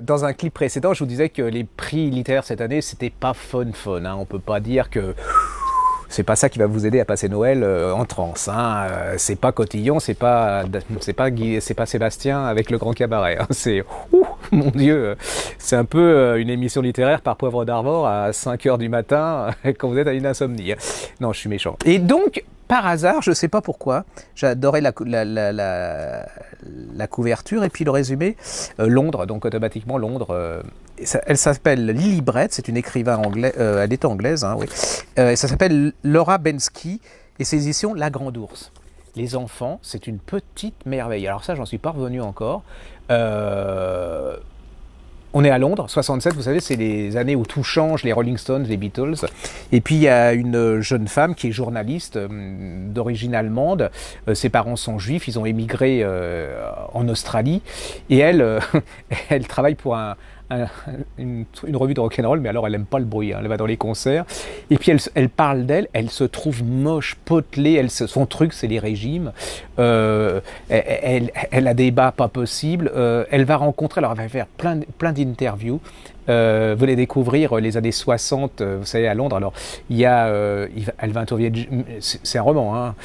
dans un clip précédent, je vous disais que les prix littéraires cette année, c'était pas fun. Hein. On peut pas dire que c'est pas ça qui va vous aider à passer Noël en transe. Hein. C'est pas Cotillon, c'est pas Sébastien avec le Grand Cabaret. Hein. C'est, mon Dieu, c'est un peu une émission littéraire par Poivre d'Arvor à 5h du matin quand vous êtes à une insomnie. Non, je suis méchant. Et donc, par hasard, je ne sais pas pourquoi, j'adorais la couverture et puis le résumé. Londres, donc automatiquement Londres. Elle s'appelle Lily Brett, c'est une écrivain anglaise, elle est anglaise, hein, oui. Ça s'appelle Laura Bensky et ses éditions La Grande Ourse. Les enfants, c'est une petite merveille. Alors ça, j'en suis pas revenu encore. On est à Londres, 67, vous savez, c'est les années où tout change, les Rolling Stones, les Beatles. Et puis il y a une jeune femme qui est journaliste d'origine allemande. Ses parents sont juifs, ils ont émigré en Australie. Et elle, elle travaille pour une revue de rock'n'roll, mais alors elle n'aime pas le bruit, hein, elle va dans les concerts. Et puis elle parle d'elle, elle se trouve moche, potelée, son truc c'est les régimes. Elle a des bas pas possibles. Elle va rencontrer, alors elle va faire plein d'interviews. Vous allez découvrir les années 60, vous savez, à Londres. Alors, il y a, elle va interviewer, c'est un roman, hein,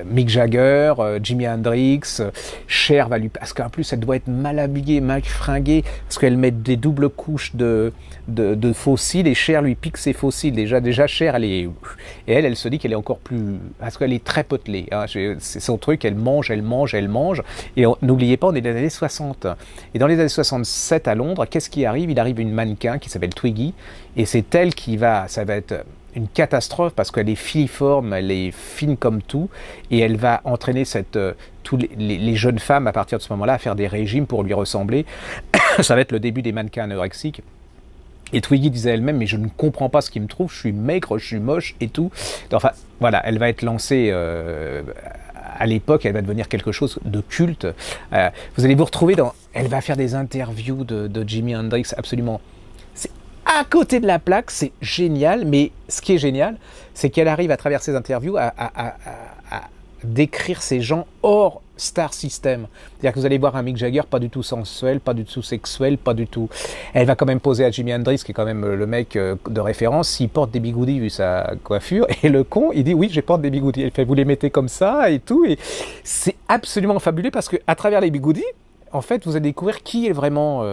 Mick Jagger, Jimi Hendrix, Cher va lui, parce qu'en plus, elle doit être mal habillée, mal fringuée, parce qu'elle met des doubles couches de fossiles, et Cher lui pique ses fossiles. Déjà Cher, et elle se dit qu'elle est encore plus, parce qu'elle est très potelée, hein, c'est son truc, elle mange, et n'oubliez pas, on est dans les années 60. Et dans les années 67 à Londres, qu'est-ce qui arrive? Il arrive une mannequin qui s'appelle Twiggy, et c'est elle ça va être une catastrophe parce qu'elle est filiforme, elle est fine comme tout, et elle va entraîner tous les jeunes femmes à partir de ce moment-là à faire des régimes pour lui ressembler. Ça va être le début des mannequins anorexiques. Et Twiggy disait elle-même, mais je ne comprends pas ce qui me trouve, je suis maigre, je suis moche et tout. Enfin, voilà, elle va être lancée à l'époque, elle va devenir quelque chose de culte. Vous allez vous retrouver elle va faire des interviews de Jimi Hendrix, absolument. C'est à côté de la plaque, c'est génial, mais ce qui est génial, c'est qu'elle arrive à travers ses interviews à décrire ces gens hors star system. C'est-à-dire que vous allez voir un Mick Jagger pas du tout sensuel, pas du tout sexuel, pas du tout. Elle va quand même poser à Jimi Hendrix, qui est quand même le mec de référence, s'il porte des bigoudis vu sa coiffure. Et le con, il dit oui, je porte des bigoudis. Elle fait, vous les mettez comme ça et tout. Et c'est absolument fabuleux parce qu'à travers les bigoudis, en fait, vous allez découvrir qui est vraiment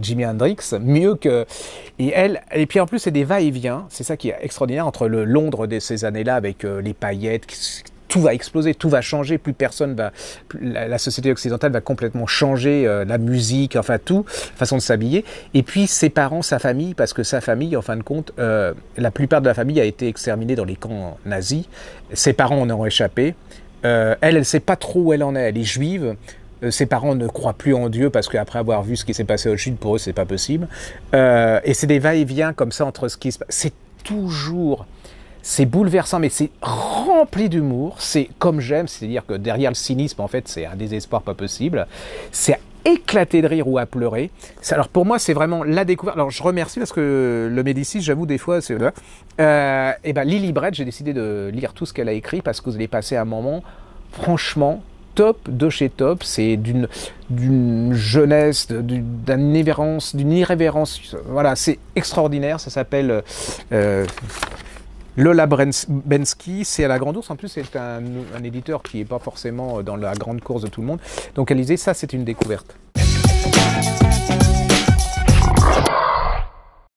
Jimi Hendrix, mieux que... Et puis en plus, c'est des va-et-vient, c'est ça qui est extraordinaire, entre le Londres de ces années-là, avec les paillettes, tout va exploser, tout va changer, la société occidentale va complètement changer, la musique, enfin tout, façon de s'habiller. Et puis ses parents, sa famille, parce que sa famille, en fin de compte, la plupart de la famille a été exterminée dans les camps nazis. Ses parents en ont échappé. Elle ne sait pas trop où elle en est, elle est juive. Ses parents ne croient plus en Dieu parce qu'après avoir vu ce qui s'est passé au Chine, pour eux, c'est pas possible. Et c'est des va-et-vient comme ça entre ce qui se passe. C'est bouleversant, mais c'est rempli d'humour. C'est comme j'aime, c'est-à-dire que derrière le cynisme, en fait, c'est un désespoir pas possible. C'est éclaté de rire ou à pleurer. Alors pour moi, c'est vraiment la découverte. Alors je remercie parce que le Médicis, j'avoue, des fois, c'est... et ben Lily Brett, j'ai décidé de lire tout ce qu'elle a écrit parce que vous allez passer un moment, franchement, top de chez top. C'est d'une jeunesse, d'une irrévérence. Voilà, c'est extraordinaire. Ça s'appelle Lola Bensky. C'est à La Grande Ourse. En plus, c'est un éditeur qui n'est pas forcément dans la grande course de tout le monde. Donc, Alizé, ça, c'est une découverte.